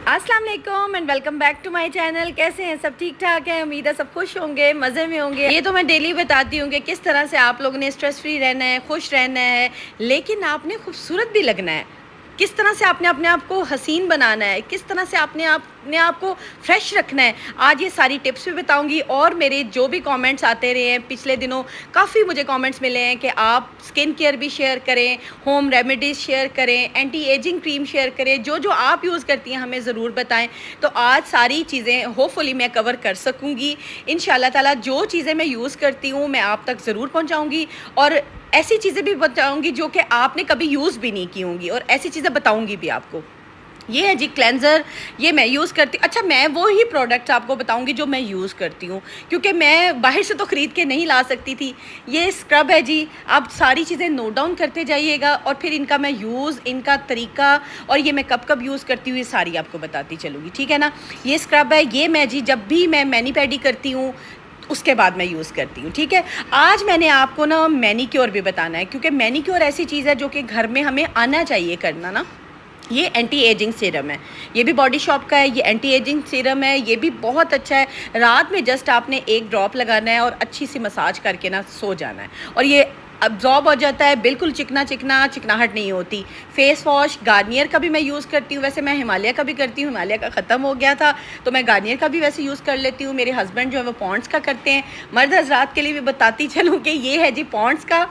अस्सलाम वालेकुम and welcome back to my channel. कैसे हैं सब? ठीक ठाक है, उम्मीद है सब खुश होंगे, मज़े में होंगे। ये तो मैं डेली बताती हूँ कि किस तरह से आप लोगों ने स्ट्रेस फ्री रहना है, खुश रहना है, लेकिन आपने खूबसूरत भी लगना है। किस तरह से आपने अपने आप को हसीन बनाना है, किस तरह से अपने आप को फ्रेश रखना है, आज ये सारी टिप्स भी बताऊंगी। और मेरे जो भी कमेंट्स आते रहे हैं पिछले दिनों, काफ़ी मुझे कमेंट्स मिले हैं कि आप स्किन केयर भी शेयर करें, होम रेमेडीज़ शेयर करें, एंटी एजिंग क्रीम शेयर करें, जो जो आप यूज़ करती हैं हमें ज़रूर बताएं। तो आज सारी चीज़ें होपफुली मैं कवर कर सकूँगी इंशाल्लाह ताला। जो चीज़ें मैं यूज़ करती हूँ मैं आप तक ज़रूर पहुँचाऊँगी, और ऐसी चीज़ें भी बताऊंगी जो कि आपने कभी यूज़ भी नहीं की होंगी, और ऐसी चीज़ें बताऊंगी भी आपको। ये है जी क्लेंज़र, ये मैं यूज़ करती। अच्छा, मैं वो ही प्रोडक्ट्स आपको बताऊंगी जो मैं यूज़ करती हूँ, क्योंकि मैं बाहर से तो ख़रीद के नहीं ला सकती थी। ये स्क्रब है जी, आप सारी चीज़ें नोट डाउन करते जाइएगा और फिर इनका मैं यूज़, इनका तरीका और ये मैं कब कब यूज़ करती हूँ ये सारी आपको बताती चलूँगी, ठीक है ना। ये स्क्रब है, ये मैं जी जब भी मैं मैनी पैडी करती हूँ उसके बाद मैं यूज़ करती हूँ, ठीक है। आज मैंने आपको ना मैनीक्योर भी बताना है, क्योंकि मैनीक्योर ऐसी चीज़ है जो कि घर में हमें आना चाहिए करना ना। ये एंटी एजिंग सीरम है, ये भी बॉडी शॉप का है। ये एंटी एजिंग सीरम है, ये भी बहुत अच्छा है। रात में जस्ट आपने एक ड्रॉप लगाना है और अच्छी सी मसाज करके ना सो जाना है, और ये अब्जॉर्ब हो जाता है, बिल्कुल चिकना चिकना, चिकनाहट नहीं होती। फेस वॉश गार्नियर का भी मैं यूज़ करती हूँ, वैसे मैं हिमालय का भी करती हूँ, हिमालय का ख़त्म हो गया था तो मैं गार्नियर का भी वैसे यूज़ कर लेती हूँ। मेरे हस्बैंड जो है वो पॉन्ड्स का करते हैं। मर्द हजरात के लिए भी बताती चलूँ कि ये है जी पॉन्ड्स का,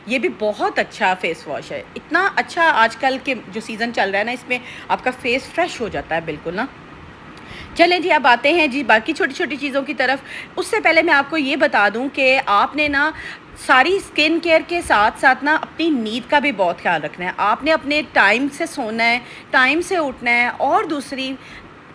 ये भी बहुत अच्छा फेस वॉश है। इतना अच्छा आजकल के जो सीज़न चल रहा है ना, इसमें आपका फेस फ्रेश हो जाता है बिल्कुल ना। चलें जी, अब आते हैं जी बाकी छोटी छोटी चीज़ों की तरफ। उससे पहले मैं आपको ये बता दूं कि आपने ना सारी स्किन केयर के साथ साथ ना अपनी नींद का भी बहुत ख्याल रखना है। आपने अपने टाइम से सोना है, टाइम से उठना है, और दूसरी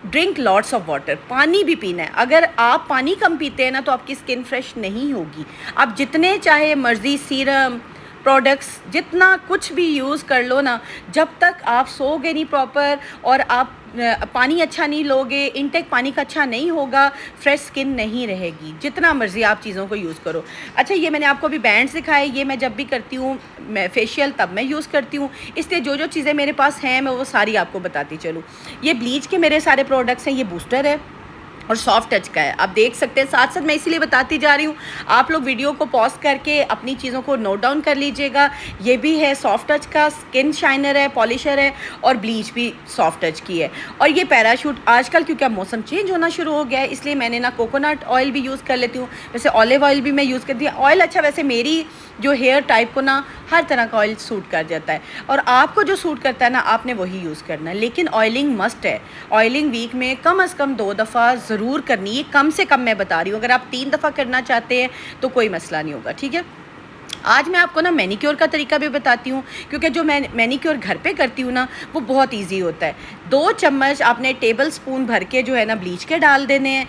ड्रिंक लॉट्स ऑफ वाटर, पानी भी पीना है। अगर आप पानी कम पीते हैं ना तो आपकी स्किन फ्रेश नहीं होगी। आप जितने चाहे मर्ज़ी सीरम प्रोडक्ट्स जितना कुछ भी यूज़ कर लो ना, जब तक आप सोओगे नहीं प्रॉपर और आप पानी अच्छा नहीं लोगे, इनटेक पानी का अच्छा नहीं होगा, फ्रेश स्किन नहीं रहेगी, जितना मर्ज़ी आप चीज़ों को यूज़ करो। अच्छा, ये मैंने आपको अभी बैंड्स दिखाए, ये मैं जब भी करती हूँ मैं फेशियल तब मैं यूज़ करती हूँ, इसलिए जो जो चीज़ें मेरे पास हैं मैं वो सारी आपको बताती चलूँ। ये ब्लीच के मेरे सारे प्रोडक्ट्स हैं, ये बूस्टर है और सॉफ्ट टच का है, आप देख सकते हैं। साथ साथ मैं इसीलिए बताती जा रही हूँ, आप लोग वीडियो को पॉज करके अपनी चीज़ों को नोट डाउन कर लीजिएगा। ये भी है सॉफ्ट टच का, स्किन शाइनर है, पॉलिशर है, और ब्लीच भी सॉफ्ट टच की है। और ये पैराशूट, आजकल क्योंकि अब मौसम चेंज होना शुरू हो गया है इसलिए मैंने ना कोकोनट ऑयल भी यूज़ कर लेती हूँ, वैसे ऑलिव ऑयल भी मैं यूज़ करती हूँ। ऑयल अच्छा, वैसे मेरी जो हेयर टाइप को ना हर तरह का ऑयल सूट कर जाता है, और आपको जो सूट करता है ना आपने वही यूज़ करना है। लेकिन ऑयलिंग मस्ट है, ऑयलिंग वीक में कम से कम 2 दफ़ा ज़रूर करनी है, कम से कम मैं बता रही हूँ। अगर आप 3 दफ़ा करना चाहते हैं तो कोई मसला नहीं होगा, ठीक है। आज मैं आपको ना मैनीक्योर का तरीका भी बताती हूँ, क्योंकि जो मैं मैनीक्योर घर पे करती हूँ ना वो बहुत इजी होता है। 2 चम्मच आपने टेबल स्पून भर के जो है ना ब्लीच के डाल देने हैं।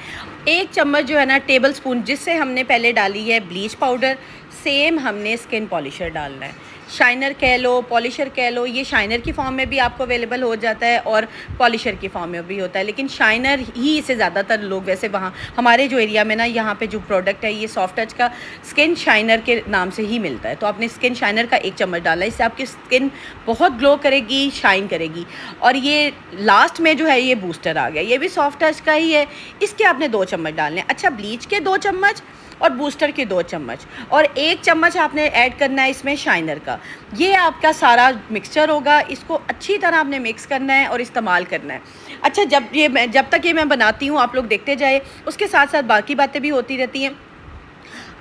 1 चम्मच जो है ना टेबल स्पून जिससे हमने पहले डाली है ब्लीच पाउडर, सेम हमने स्किन पॉलिशर डालना है। शाइनर कह लो, पॉलिशर कह लो, ये शाइनर की फॉर्म में भी आपको अवेलेबल हो जाता है और पॉलिशर की फॉर्म में भी होता है, लेकिन शाइनर ही इसे ज़्यादातर लोग, वैसे वहाँ हमारे जो एरिया में ना यहाँ पे जो प्रोडक्ट है ये सॉफ्ट टच का स्किन शाइनर के नाम से ही मिलता है। तो आपने स्किन शाइनर का 1 चम्मच डाला है, इससे आपकी स्किन बहुत ग्लो करेगी, शाइन करेगी। और ये लास्ट में जो है ये बूस्टर आ गया, ये भी सॉफ्ट टच का ही है, इसके आपने 2 चम्मच डालने हैं। अच्छा, ब्लीच के 2 चम्मच और बूस्टर के 2 चम्मच, और 1 चम्मच आपने ऐड करना है इसमें शाइनर का। ये आपका सारा मिक्सचर होगा, इसको अच्छी तरह आपने मिक्स करना है और इस्तेमाल करना है। अच्छा, जब तक ये मैं बनाती हूँ आप लोग देखते जाए, उसके साथ साथ बाकी बातें भी होती रहती हैं।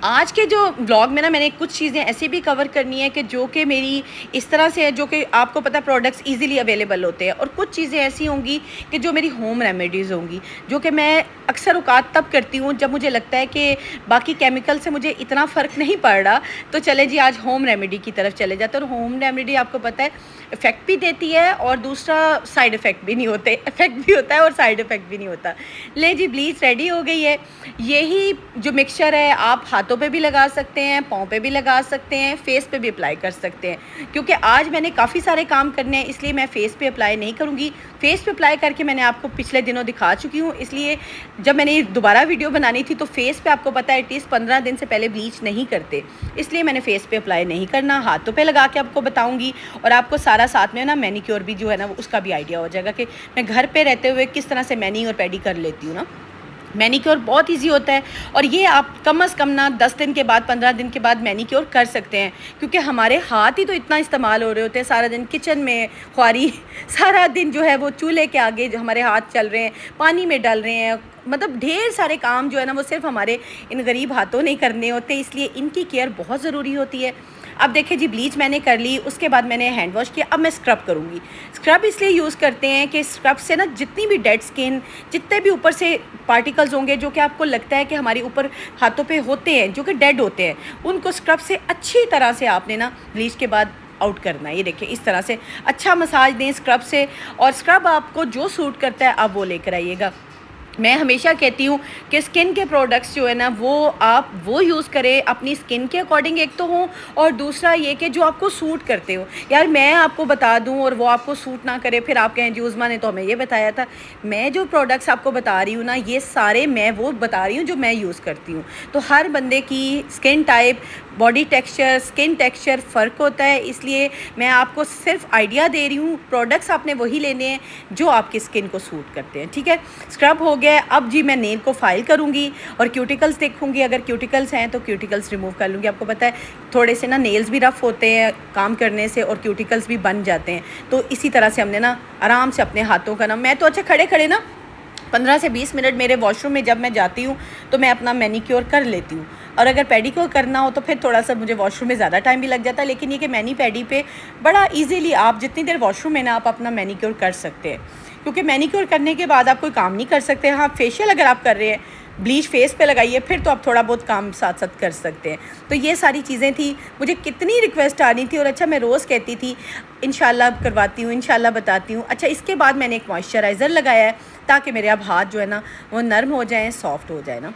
आज के जो ब्लॉग में ना मैंने कुछ चीज़ें ऐसी भी कवर करनी है कि जो कि मेरी इस तरह से है, जो कि आपको पता है प्रोडक्ट्स इजीली अवेलेबल होते हैं, और कुछ चीज़ें ऐसी होंगी कि जो मेरी होम रेमेडीज़ होंगी, जो कि मैं अक्सर औकात तब करती हूँ जब मुझे लगता है कि बाकी केमिकल से मुझे इतना फ़र्क नहीं पड़ रहा। तो चले जी आज होम रेमेडी की तरफ चले जाते हैं। और होम रेमेडी आपको पता है इफ़ेक्ट भी देती है और दूसरा साइड इफ़ेक्ट भी नहीं होते, इफ़ेक्ट भी होता है और साइड इफ़ेक्ट भी नहीं होता। ले जी, ब्लीच रेडी हो गई है। यही जो मिक्सचर है आप हाथों हाथों पे भी लगा सकते हैं, पाँव पे भी लगा सकते हैं, फेस पे भी अप्लाई कर सकते हैं। क्योंकि आज मैंने काफ़ी सारे काम करने हैं, इसलिए मैं फेस पे अप्लाई नहीं करूँगी। फेस पे अप्लाई करके मैंने आपको पिछले दिनों दिखा चुकी हूँ, इसलिए जब मैंने दोबारा वीडियो बनानी थी तो फेस पे आपको पता है एटलीस्ट 15 दिन से पहले ब्लीच नहीं करते, इसलिए मैंने फेस पे अप्लाई नहीं करना, हाथों पे लगा के आपको बताऊँगी। और आपको सारा साथ में ना मैनीक्योर भी जो है ना उसका भी आइडिया हो जाएगा कि मैं घर पे रहते हुए किस तरह से मैनी और पेडी कर लेती हूँ ना। मैनीक्योर बहुत इजी होता है और ये आप कम से कम ना 10 दिन के बाद 15 दिन के बाद मैनीक्योर कर सकते हैं, क्योंकि हमारे हाथ ही तो इतना इस्तेमाल हो रहे होते हैं सारा दिन किचन में ख्वारी, सारा दिन जो है वो चूल्हे के आगे जो हमारे हाथ चल रहे हैं, पानी में डाल रहे हैं, मतलब ढेर सारे काम जो है ना वो सिर्फ हमारे इन गरीब हाथों नहीं करने होते, इसलिए इनकी केयर बहुत ज़रूरी होती है। अब देखिए जी, ब्लीच मैंने कर ली, उसके बाद मैंने हैंड वॉश किया, अब मैं स्क्रब करूँगी। स्क्रब इसलिए यूज़ करते हैं कि स्क्रब से ना जितनी भी डेड स्किन, जितने भी ऊपर से पार्टिकल्स होंगे जो कि आपको लगता है कि हमारे ऊपर हाथों पे होते हैं जो कि डेड होते हैं, उनको स्क्रब से अच्छी तरह से आपने ना ब्लीच के बाद आउट करना है। ये देखिए इस तरह से अच्छा मसाज दें स्क्रब से, और स्क्रब आपको जो सूट करता है आप वो लेकर आइएगा। मैं हमेशा कहती हूँ कि स्किन के प्रोडक्ट्स जो है ना वो आप वो यूज़ करें अपनी स्किन के अकॉर्डिंग, एक तो हो, और दूसरा ये कि जो आपको सूट करते हो। यार मैं आपको बता दूँ और वो आपको सूट ना करे, फिर आप कहें जी उज़्मा ने तो हमें ये बताया था। मैं जो प्रोडक्ट्स आपको बता रही हूँ ना, ये सारे मैं वो बता रही हूँ जो मैं यूज़ करती हूँ। तो हर बंदे की skin type, body texture, skin texture फ़र्क होता है, इसलिए मैं आपको सिर्फ आइडिया दे रही हूँ। प्रोडक्ट्स आपने वही लेने हैं जो आपकी स्किन को सूट करते हैं, ठीक है। स्क्रब हो गया, अब जी मैं नेल को फाइल करूँगी और क्यूटिकल्स देखूँगी, अगर क्यूटिकल्स हैं तो क्यूटिकल्स रिमूव कर लूँगी। आपको पता है थोड़े से ना नेल्स भी रफ़ होते हैं काम करने से और क्यूटिकल्स भी बन जाते हैं, तो इसी तरह से हमने ना आराम से अपने हाथों का ना, मैं तो अच्छा खड़े खड़े ना 15 से 20 मिनट मेरे वॉशरूम में जब मैं जाती हूँ तो मैं अपना मैनीक्योर कर लेती हूँ। और अगर पेडीक्योर करना हो तो फिर थोड़ा सा मुझे वॉशरूम में ज़्यादा टाइम भी लग जाता है, लेकिन ये कि मैनी पेडी पे बड़ा इजीली आप जितनी देर वॉशरूम में ना आप अपना मैनीक्योर कर सकते हैं, क्योंकि मैनीक्योर करने के बाद आप कोई काम नहीं कर सकते। हाँ, फेशियल अगर आप कर रहे हैं, ब्लीच फेस पे लगाइए, फिर तो आप थोड़ा बहुत काम साथ साथ कर सकते हैं। तो ये सारी चीज़ें थी, मुझे कितनी रिक्वेस्ट आ रही थी और अच्छा मैं रोज़ कहती थी इंशाल्लाह करवाती हूँ, इंशाल्लाह बताती हूँ। अच्छा, इसके बाद मैंने एक मॉइस्चराइज़र लगाया है ताकि मेरे अब हाथ जो है ना वो नरम हो जाएँ, सॉफ्ट हो जाए ना।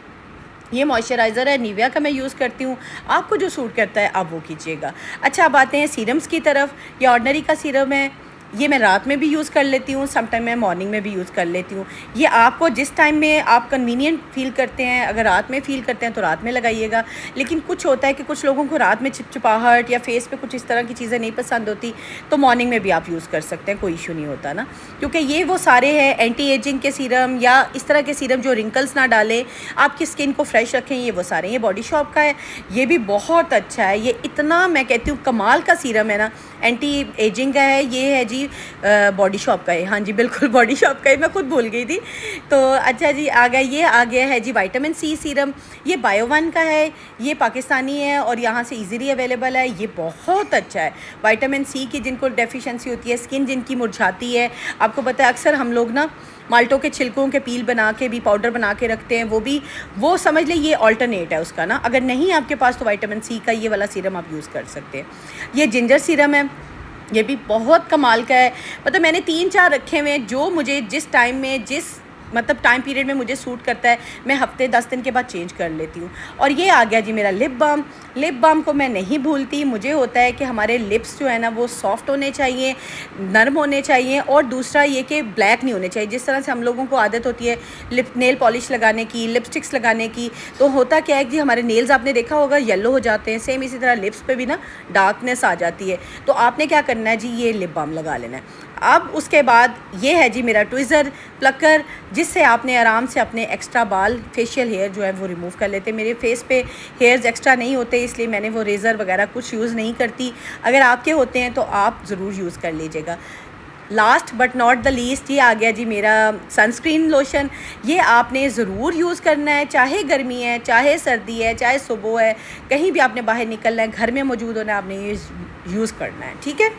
ये मॉइस्चराइज़र है, निविया का मैं यूज़ करती हूँ, आपको जो सूट करता है आप वो कीजिएगा। अच्छा, अब आते हैं सीरम्स की तरफ। ये ऑर्डिनरी का सीरम है, ये मैं रात में भी यूज़ कर लेती हूँ, सम टाइम मैं मॉर्निंग में भी यूज़ कर लेती हूँ। ये आपको जिस टाइम में आप कन्वीनियंट फ़ील करते हैं, अगर रात में फ़ील करते हैं तो रात में लगाइएगा, लेकिन कुछ होता है कि कुछ लोगों को रात में चिपचिपाहट या फेस पे कुछ इस तरह की चीज़ें नहीं पसंद होती, तो मॉर्निंग में भी आप यूज़ कर सकते हैं, कोई इशू नहीं होता ना। क्योंकि ये वो सारे हैं एंटी एजिंग के सीरम या इस तरह के सीरम जो रिंकल्स ना डालें, आपकी स्किन को फ्रेश रखें, ये वो सारे। ये बॉडी शॉप का है, ये भी बहुत अच्छा है। ये इतना मैं कहती हूँ कमाल का सीरम है ना, एंटी एजिंग का है। ये है जी बॉडी शॉप का है, हाँ जी बिल्कुल बॉडी शॉप का है, मैं खुद भूल गई थी। तो अच्छा जी, आ गया, ये आ गया है जी विटामिन सी सीरम। ये बायो1 का है, ये पाकिस्तानी है और यहाँ से इजीली अवेलेबल है। ये बहुत अच्छा है। विटामिन सी की जिनको डेफिशिएंसी होती है, स्किन जिनकी मुरझाती है, आपको पता है अक्सर हम लोग ना माल्टों के छिलकों के पील बना के भी पाउडर बना के रखते हैं, वो समझ लें ये अल्टरनेट है उसका ना। अगर नहीं आपके पास तो विटामिन सी का ये वाला सीरम आप यूज़ कर सकते हैं। ये जिंजर सीरम है, ये भी बहुत कमाल का है। मतलब मैंने 3-4 रखे हुए हैं जो मुझे जिस टाइम में, जिस मतलब टाइम पीरियड में मुझे सूट करता है, मैं हफ्ते 10 दिन के बाद चेंज कर लेती हूँ। और ये आ गया जी मेरा लिप बाम। लिप बाम को मैं नहीं भूलती, मुझे होता है कि हमारे लिप्स जो है ना वो सॉफ्ट होने चाहिए, नरम होने चाहिए, और दूसरा ये कि ब्लैक नहीं होने चाहिए। जिस तरह से हम लोगों को आदत होती है नेल पॉलिश लगाने की, लिपस्टिक्स लगाने की, तो होता क्या है कि हमारे नेल्स आपने देखा होगा येलो हो जाते हैं, सेम इसी तरह लिप्स पे भी ना डार्कनेस आ जाती है। तो आपने क्या करना है जी, ये लिप बाम लगा लेना है। अब उसके बाद ये है जी मेरा ट्विज़र प्लकर, जिससे आपने आराम से अपने एक्स्ट्रा बाल, फेशियल हेयर जो है वो रिमूव कर लेते। मेरे फेस पे हेयर्स एक्स्ट्रा नहीं होते, इसलिए मैंने वो रेज़र वगैरह कुछ यूज़ नहीं करती। अगर आपके होते हैं तो आप ज़रूर यूज़ कर लीजिएगा। Last but not the least, ये आ गया जी मेरा सनस्क्रीन लोशन। ये आपने ज़रूर यूज़ करना है, चाहे गर्मी है, चाहे सर्दी है, चाहे सुबह है, कहीं भी आपने बाहर निकलना है, घर में मौजूद होना है, आपने ये यूज़ करना है, ठीक है।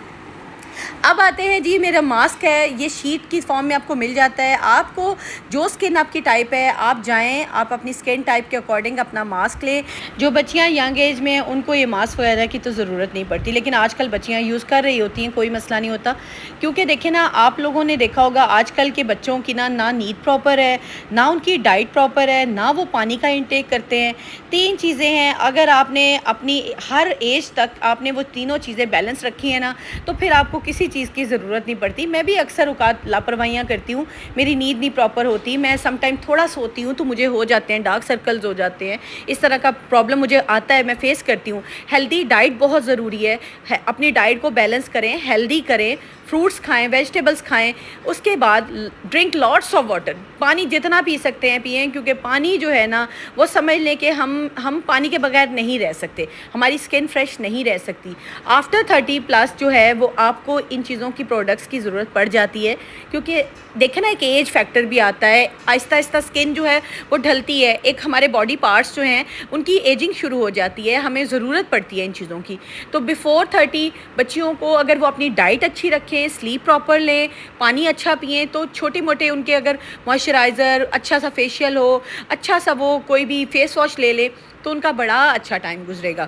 अब आते हैं जी, मेरा मास्क है, ये शीट की फॉर्म में आपको मिल जाता है। आपको जो स्किन आपकी टाइप है, आप जाएं, आप अपनी स्किन टाइप के अकॉर्डिंग अपना मास्क लें। जो बच्चियां यंग एज में हैं उनको ये मास्क वगैरह की तो ज़रूरत नहीं पड़ती, लेकिन आजकल बच्चियां यूज़ कर रही होती हैं, कोई मसला नहीं होता। क्योंकि देखें ना, आप लोगों ने देखा होगा आजकल के बच्चों की ना नींद प्रॉपर है, ना उनकी डाइट प्रॉपर है, ना वो पानी का इंटेक करते हैं। 3 चीज़ें हैं, अगर आपने अपनी हर एज तक आपने वो तीनों चीज़ें बैलेंस रखी हैं ना, तो फिर आपको किसी चीज़ की ज़रूरत नहीं पड़ती। मैं भी अक्सर औकात लापरवाहियाँ करती हूँ, मेरी नींद नहीं प्रॉपर होती, मैं समटाइम थोड़ा सोती हूँ तो मुझे हो जाते हैं डार्क सर्कल्स हो जाते हैं, इस तरह का प्रॉब्लम मुझे आता है, मैं फेस करती हूँ। हेल्दी डाइट बहुत ज़रूरी है, अपनी डाइट को बैलेंस करें, हेल्दी करें, फ्रूट्स खाएं, वेजिटेबल्स खाएं। उसके बाद ड्रिंक लॉट्स ऑफ वाटर, पानी जितना पी सकते हैं पिएं, क्योंकि पानी जो है ना, वो समझ लें कि हम पानी के बगैर नहीं रह सकते, हमारी स्किन फ्रेश नहीं रह सकती। आफ्टर 30+ जो है वो आपको इन चीज़ों की प्रोडक्ट्स की ज़रूरत पड़ जाती है, क्योंकि देखें ना, एक एज फैक्टर भी आता है, आहिस्ता आहिस्ता स्किन जो है वो ढलती है, एक हमारे बॉडी पार्ट्स जो हैं उनकी एजिंग शुरू हो जाती है, हमें ज़रूरत पड़ती है इन चीज़ों की। तो बिफ़ोर 30 बच्चियों को अगर वो अपनी डाइट अच्छी रखें, स्लीप प्रॉपर लें, पानी अच्छा पिएं, तो छोटे मोटे उनके अगर मॉइस्चराइज़र, अच्छा सा फेशियल हो, अच्छा सा वो कोई भी फेस वॉश ले ले, तो उनका बड़ा अच्छा टाइम गुजरेगा।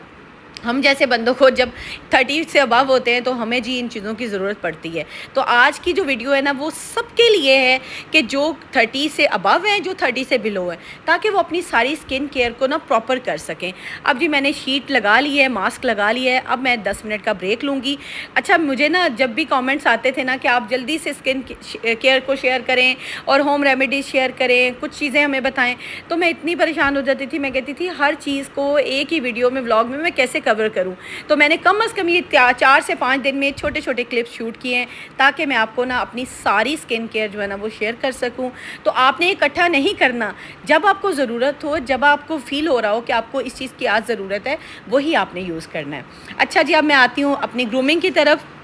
हम जैसे बंदों को जब 30 से अबव होते हैं तो हमें जी इन चीज़ों की ज़रूरत पड़ती है। तो आज की जो वीडियो है ना, वो सबके लिए है कि जो 30 से अबव हैं, जो 30 से बिलो हैं, ताकि वो अपनी सारी स्किन केयर को ना प्रॉपर कर सकें। अब जी मैंने शीट लगा ली है, मास्क लगा लिया है, अब मैं 10 मिनट का ब्रेक लूँगी। अच्छा, मुझे ना जब भी कमेंट्स आते थे ना कि आप जल्दी से स्किन केयर को शेयर करें और होम रेमेडीज़ शेयर करें, कुछ चीज़ें हमें बताएँ, तो मैं इतनी परेशान हो जाती थी। मैं कहती थी हर चीज़ को एक ही वीडियो में, व्लॉग में मैं कैसे कवर करूं। तो मैंने कम से कम ये 4 से 5 दिन में छोटे छोटे क्लिप्स शूट किए हैं, ताकि मैं आपको ना अपनी सारी स्किन केयर जो है ना वो शेयर कर सकूं। तो आपने इकट्ठा नहीं करना, जब आपको ज़रूरत हो, जब आपको फ़ील हो रहा हो कि आपको इस चीज़ की आज ज़रूरत है, वही आपने यूज़ करना है। अच्छा जी, अब मैं आती हूँ अपनी ग्रूमिंग की तरफ।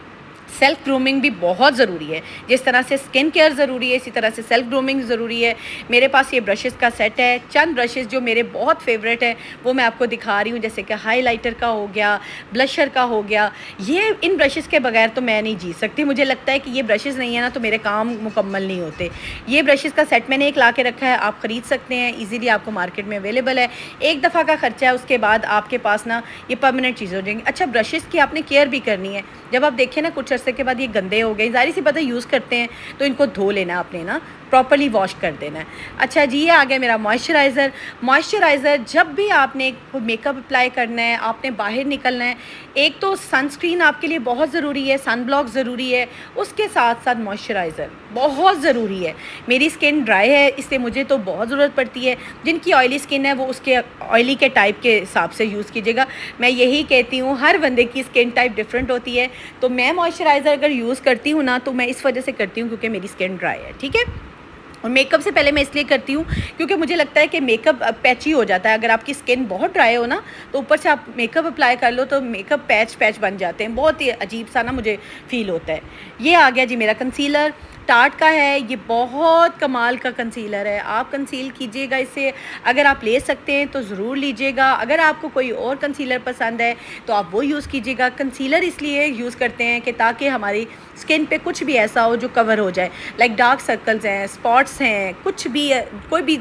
सेल्फ़ ग्रूमिंग भी बहुत ज़रूरी है, जिस तरह से स्किन केयर ज़रूरी है, इसी तरह से सेल्फ़ ग्रूमिंग ज़रूरी है। मेरे पास ये ब्रशेज़ का सेट है, चंद ब्रशेज़ जो मेरे बहुत फेवरेट है वो मैं आपको दिखा रही हूँ, जैसे कि हाइलाइटर का हो गया, ब्लशर का हो गया। ये इन ब्रशेज़ के बगैर तो मैं नहीं जी सकती, मुझे लगता है कि ये ब्रशेज़ नहीं है ना तो मेरे काम मुकम्मल नहीं होते। ये ब्रशेज़ का सेट मैंने एक ला के रखा है, आप ख़रीद सकते हैं, ईज़िली आपको मार्केट में अवेलेबल है। एक दफ़ा का ख़र्चा है, उसके बाद आपके पास ना ये परमानेंट चीज़ हो जाएंगी। अच्छा, ब्रशेज़ की आपने केयर भी करनी है। जब आप देखें ना कुछ अर्से के बाद ये गंदे हो गए, ज़ाहिर सी बात है यूज़ करते हैं तो इनको धो लेना आपने ना, प्रॉपर्ली वॉश कर देना है। अच्छा जी, ये आ गया मेरा मॉइस्चराइज़र। मॉइस्चराइज़र जब भी आपने कोई मेकअप अप्लाई करना है, आपने बाहर निकलना है, एक तो सनस्क्रीन आपके लिए बहुत ज़रूरी है, सन ब्लॉक ज़रूरी है, उसके साथ साथ मॉइस्चराइज़र बहुत ज़रूरी है। मेरी स्किन ड्राई है, इससे मुझे तो बहुत ज़रूरत पड़ती है। जिनकी ऑयली स्किन है वो उसके ऑयली के टाइप के हिसाब से यूज़ कीजिएगा। मैं यही कहती हूँ, हर बंदे की स्किन टाइप डिफरेंट होती है। तो मैं मॉइस्चराइज़र अगर यूज़ करती हूँ ना, तो मैं इस वजह से करती हूँ क्योंकि मेरी स्किन ड्राई है, ठीक है। और मेकअप से पहले मैं इसलिए करती हूँ क्योंकि मुझे लगता है कि मेकअप पैची हो जाता है। अगर आपकी स्किन बहुत ड्राई हो ना, तो ऊपर से आप मेकअप अप्लाई कर लो तो मेकअप पैच बन जाते हैं, बहुत ही अजीब सा ना मुझे फ़ील होता है। ये आ गया जी मेरा कंसीलर, टार्ट का है, ये बहुत कमाल का कंसीलर है। आप कंसील कीजिएगा इससे, अगर आप ले सकते हैं तो ज़रूर लीजिएगा। अगर आपको कोई और कंसीलर पसंद है तो आप वो यूज़ कीजिएगा। कंसीलर इसलिए यूज़ करते हैं कि ताकि हमारी स्किन पे कुछ भी ऐसा हो जो कवर हो जाए, लाइक डार्क सर्कल्स हैं, स्पॉट्स हैं, कुछ भी है, कोई भी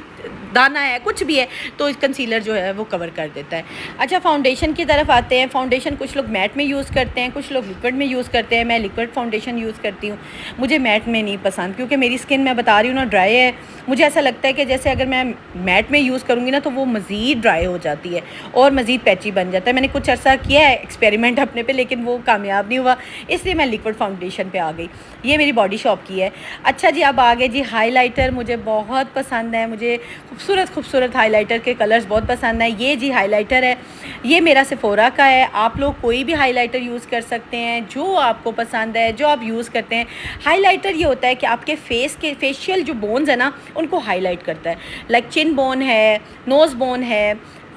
दाना है, कुछ भी है, तो इस कंसीलर जो है वो कवर कर देता है। अच्छा, फाउंडेशन की तरफ आते हैं। फाउंडेशन कुछ लोग मैट में यूज़ करते हैं, कुछ लोग लिक्विड में यूज़ करते हैं। मैं लिक्विड फाउंडेशन यूज़ करती हूँ, मुझे मैट में नहीं पसंद, क्योंकि मेरी स्किन, मैं बता रही हूँ ना, ड्राई है। मुझे ऐसा लगता है कि जैसे अगर मैं मैट में यूज़ करूँगी ना तो वो मज़ीद ड्राई हो जाती है और मज़ीद पैची बन जाता है। मैंने कुछ अर्सा किया है एक्सपेरिमेंट अपने पे, लेकिन वो कामयाब नहीं हुआ, इसलिए मैं लिक्विड फाउंडेशन पे आ गई। ये मेरी बॉडी शॉप की है। अच्छा जी, अब आ गए जी हाइलाइटर। मुझे बहुत पसंद है, मुझे खूबसूरत हाइलाइटर के कलर्स बहुत पसंद है। ये जी हाइलाइटर है, ये मेरा सेफोरा का है। आप लोग कोई भी हाइलाइटर यूज़ कर सकते हैं जो आपको पसंद है, जो आप यूज़ करते हैं। हाइलाइटर ये होता है कि आपके फेस के फेशियल जो बोन्स है ना, उनको हाईलाइट करता है। लाइक चिन बोन है, नोज़ बोन है,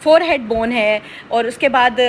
फोरहेड बोन है, और उसके बाद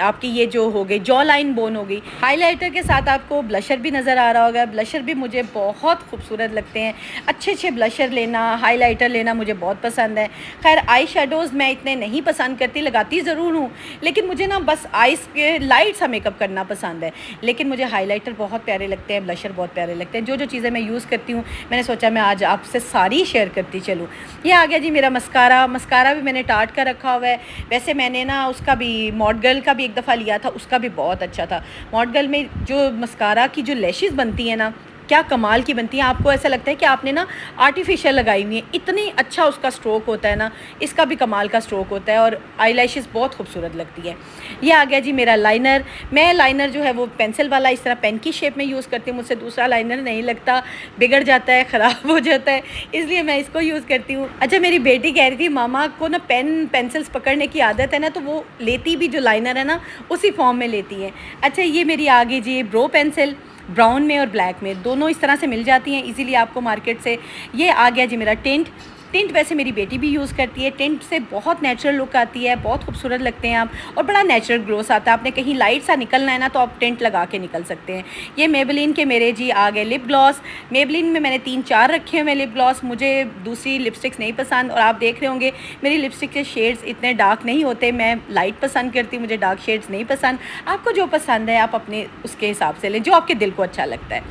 आपकी ये जो हो गई जॉ लाइन बोन हो गई। हाइलाइटर के साथ आपको ब्लशर भी नज़र आ रहा होगा। ब्लशर भी मुझे बहुत खूबसूरत लगते हैं। अच्छे अच्छे ब्लशर लेना, हाइलाइटर लेना मुझे बहुत पसंद है। खैर आई शेडोज़ मैं इतने नहीं पसंद करती, लगाती ज़रूर हूँ, लेकिन मुझे ना बस आइज़ के लाइट सा मेकअप करना पसंद है। लेकिन मुझे हाइलाइटर बहुत प्यारे लगते हैं, ब्लशर बहुत प्यारे लगते हैं। जो जो चीज़ें मैं यूज़ करती हूँ मैंने सोचा मैं आज आपसे सारी शेयर करती चलूँ। ये आ गया जी मेरा मस्कारा। मस्कारा भी मैंने टार्ट का रखा हुआ है। वैसे मैंने ना उसका भी मॉड गर्ल का भी एक दफ़ा लिया था, उसका भी बहुत अच्छा था। मॉड गर्ल में जो मस्कारा की जो लैशेज़ बनती हैं ना, क्या कमाल की बनती हैं। आपको ऐसा लगता है कि आपने ना आर्टिफिशियल लगाई हुई है, इतनी अच्छा उसका स्ट्रोक होता है ना। इसका भी कमाल का स्ट्रोक होता है और आई लैशेज़ बहुत खूबसूरत लगती है। ये आ गया जी मेरा लाइनर। मैं लाइनर जो है वो पेंसिल वाला इस तरह पेन की शेप में यूज़ करती हूँ। मुझसे दूसरा लाइनर नहीं लगता, बिगड़ जाता है, ख़राब हो जाता है, इसलिए मैं इसको यूज़ करती हूँ। अच्छा, मेरी बेटी कह रही थी मामा को ना पेंसिल्स पकड़ने की आदत है ना, तो वो लेती भी जो लाइनर है ना उसी फॉर्म में लेती है। अच्छा, ये मेरी आ गई जी ब्रो पेंसिल, ब्राउन में और ब्लैक में, दोनों इस तरह से मिल जाती हैं इजीली आपको मार्केट से। ये आ गया जी मेरा टिंट। टिंट वैसे मेरी बेटी भी यूज़ करती है। टिंट से बहुत नेचुरल लुक आती है, बहुत खूबसूरत लगते हैं आप, और बड़ा नेचुरल ग्लोस आता है। आपने कहीं लाइट सा निकलना है ना तो आप टिंट लगा के निकल सकते हैं। ये मेबेलिन के मेरे जी आ गए लिप ग्लॉस। मेबेलिन में मैंने 3-4 रखे हुए लिप ग्लॉस। मुझे दूसरी लिपस्टिक्स नहीं पसंद, और आप देख रहे होंगे मेरी लिपस्टिक के शेड्स इतने डार्क नहीं होते। मैं लाइट पसंद करती हूँ, मुझे डार्क शेड्स नहीं पसंद। आपको जो पसंद है आप अपने उसके हिसाब से लें, जो आपके दिल को अच्छा लगता है।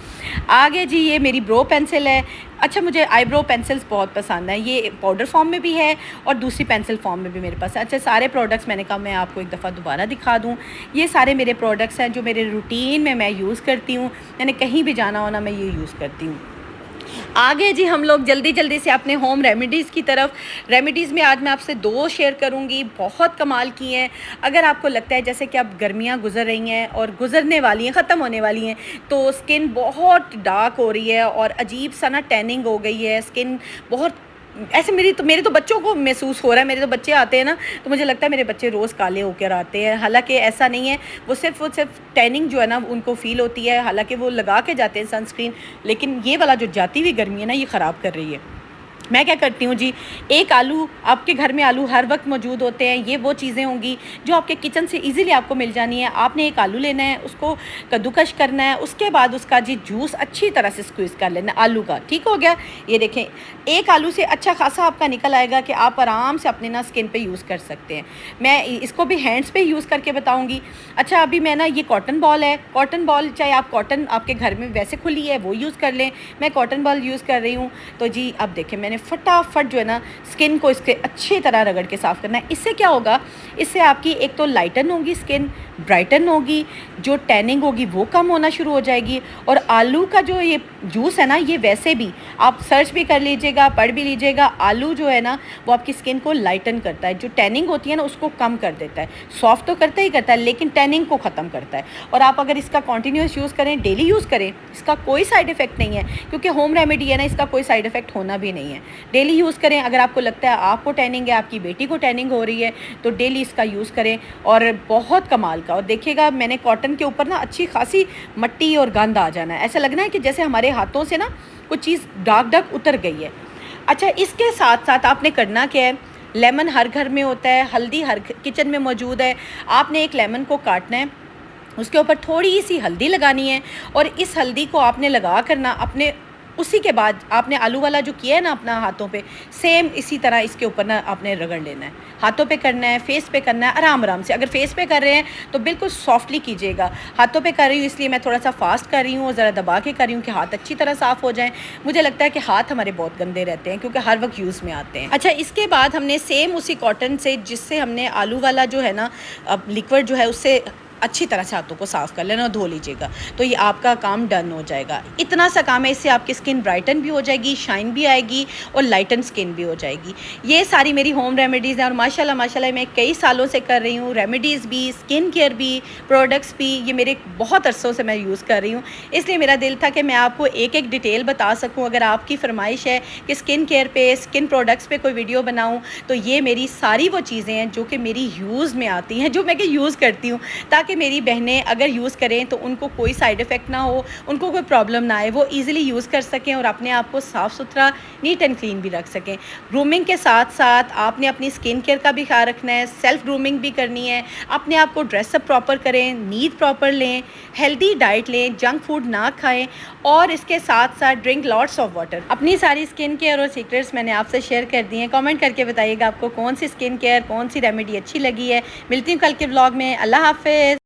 आगे जी ये मेरी ब्रो पेंसिल है। अच्छा, मुझे आईब्रो पेंसिल्स बहुत पसंद है। ये पाउडर फॉर्म में भी है और दूसरी पेंसिल फॉर्म में भी मेरे पास है। अच्छा, सारे प्रोडक्ट्स मैंने कहा मैं आपको एक दफ़ा दोबारा दिखा दूँ। ये सारे मेरे प्रोडक्ट्स हैं जो मेरे रूटीन में मैं यूज़ करती हूँ। मैंने कहीं भी जाना हो ना मैं ये यूज़ करती हूँ। आगे जी हम लोग जल्दी जल्दी से अपने होम रेमेडीज़ की तरफ। रेमेडीज़ में आज मैं आपसे 2 शेयर करूंगी, बहुत कमाल की हैं। अगर आपको लगता है जैसे कि अब गर्मियां गुजर रही हैं और गुजरने वाली हैं, ख़त्म होने वाली हैं, तो स्किन बहुत डार्क हो रही है और अजीब सा ना टैनिंग हो गई है, स्किन बहुत ऐसे मेरे तो बच्चों को महसूस हो रहा है। मेरे तो बच्चे आते हैं ना तो मुझे लगता है मेरे बच्चे रोज़ काले होकर आते हैं, हालांकि ऐसा नहीं है। वो सिर्फ टैनिंग जो है ना उनको फ़ील होती है, हालांकि वो लगा के जाते हैं सनस्क्रीन, लेकिन ये वाला जो जाती हुई गर्मी है ना ये ख़राब कर रही है। मैं क्या करती हूँ जी, एक आलू, आपके घर में आलू हर वक्त मौजूद होते हैं, ये वो चीज़ें होंगी जो आपके किचन से इजीली आपको मिल जानी है। आपने एक आलू लेना है, उसको कद्दूकश करना है, उसके बाद उसका जी जूस अच्छी तरह से स्क्वीज़ कर लेना आलू का। ठीक हो गया, ये देखें एक आलू से अच्छा खासा आपका निकल आएगा कि आप आराम से अपने ना स्किन पे यूज़ कर सकते हैं। मैं इसको भी हैंड्स पे यूज़ करके बताऊँगी। अच्छा, अभी मैं ना ये कॉटन बॉल है, कॉटन बॉल चाहे आप कॉटन आपके घर में वैसे खुली है वो यूज़ कर लें, मैं कॉटन बॉल यूज़ कर रही हूँ। तो जी अब देखें मैंने फटाफट जो है ना स्किन को इसके अच्छी तरह रगड़ के साफ़ करना है। इससे क्या होगा, इससे आपकी एक तो लाइटन होगी स्किन, ब्राइटन होगी, जो टैनिंग होगी वो कम होना शुरू हो जाएगी। और आलू का जो ये जूस है ना, ये वैसे भी आप सर्च भी कर लीजिएगा, पढ़ भी लीजिएगा, आलू जो है ना वो आपकी स्किन को लाइटन करता है, जो टैनिंग होती है ना उसको कम कर देता है। सॉफ्ट तो करता ही करता है लेकिन टैनिंग को ख़त्म करता है। और आप अगर इसका कॉन्टीन्यूस यूज़ करें, डेली यूज़ करें, इसका कोई साइड इफ़ेक्ट नहीं है, क्योंकि होम रेमेडी है ना, इसका कोई साइड इफ़ेक्ट होना भी नहीं है। डेली यूज़ करें। अगर आपको लगता है आपको टैनिंग है, आपकी बेटी को टैनिंग हो रही है, तो डेली इसका यूज़ करें और बहुत कमाल का। और देखिएगा मैंने कॉटन के ऊपर ना अच्छी खासी मट्टी और गंद आ जाना है, ऐसा लगना है कि जैसे हमारे हाथों से ना कुछ चीज़ डाक उतर गई है। अच्छा, इसके साथ साथ आपने करना क्या है, लेमन हर घर में होता है, हल्दी हर किचन में मौजूद है। आपने एक लेमन को काटना है, उसके ऊपर थोड़ी सी हल्दी लगानी है, और इस हल्दी को आपने लगा करना अपने, उसी के बाद आपने आलू वाला जो किया है ना अपना हाथों पे, सेम इसी तरह इसके ऊपर ना आपने रगड़ लेना है। हाथों पे करना है, फेस पे करना है, आराम आराम से। अगर फेस पे कर रहे हैं तो बिल्कुल सॉफ्टली कीजिएगा। हाथों पे कर रही हूँ इसलिए मैं थोड़ा सा फास्ट कर रही हूँ और ज़रा दबा के कर रही हूँ कि हाथ अच्छी तरह साफ़ हो जाएँ। मुझे लगता है कि हाथ हमारे बहुत गंदे रहते हैं क्योंकि हर वक्त यूज़ में आते हैं। अच्छा, इसके बाद हमने सेम उसी कॉटन से जिससे हमने आलू वाला जो है ना अब लिक्विड जो है उससे अच्छी तरह से हाथों को साफ़ कर लेना और धो लीजिएगा, तो ये आपका काम डन हो जाएगा। इतना सा काम है, इससे आपकी स्किन ब्राइटन भी हो जाएगी, शाइन भी आएगी और लाइटन स्किन भी हो जाएगी। ये सारी मेरी होम रेमेडीज़ हैं और माशाल्लाह माशाल्लाह मैं कई सालों से कर रही हूँ। रेमेडीज़ भी, स्किन केयर भी, प्रोडक्ट्स भी, ये मेरे बहुत अरसों से मैं यूज़ कर रही हूँ। इसलिए मेरा दिल था कि मैं आपको एक एक डिटेल बता सकूँ। अगर आपकी फरमाइश है कि स्किन केयर पे, स्किन प्रोडक्ट्स पे कोई वीडियो बनाऊँ, तो ये मेरी सारी वो चीज़ें हैं जो कि मेरी यूज़ में आती हैं, जो मैं कि यूज़ करती हूँ, ताकि ताकि मेरी बहनें अगर यूज़ करें तो उनको कोई साइड इफ़ेक्ट ना हो, उनको कोई प्रॉब्लम ना आए, वो ईज़िली यूज़ कर सकें और अपने आप को साफ़ सुथरा, नीट एंड क्लीन भी रख सकें। ग्रूमिंग के साथ साथ आपने अपनी स्किन केयर का भी ख्याल रखना है, सेल्फ़ ग्रूमिंग भी करनी है, अपने आप को ड्रेसअप प्रॉपर करें, नींद प्रॉपर लें, हेल्दी डाइट लें, जंक फूड ना खाएं और इसके साथ साथ ड्रिंक लॉट्स ऑफ वाटर। अपनी सारी स्किन केयर और सीक्रेट्स मैंने आपसे शेयर कर दी हैं। कमेंट करके बताइएगा आपको कौन सी स्किन केयर, कौन सी रेमेडी अच्छी लगी है। मिलती हूँ कल के व्लॉग में। अल्लाह हाफ़िज़।